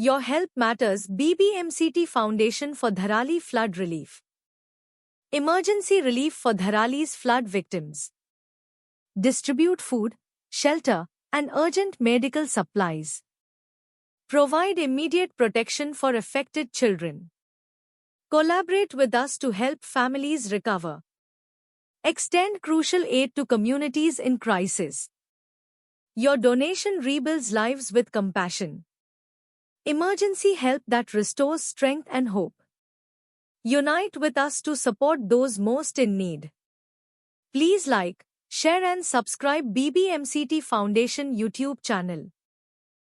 Your help matters. BBMCT Foundation for Dharali Flood Relief. Emergency relief for Dharali's flood victims. Distribute food, shelter, and urgent medical supplies. Provide immediate protection for affected children. Collaborate with us to help families recover. Extend crucial aid to communities in crisis. Your donation rebuilds lives with compassion. Emergency help that restores strength and hope. Unite with us to support those most in need. Please like, share and subscribe BBMCT Foundation YouTube channel.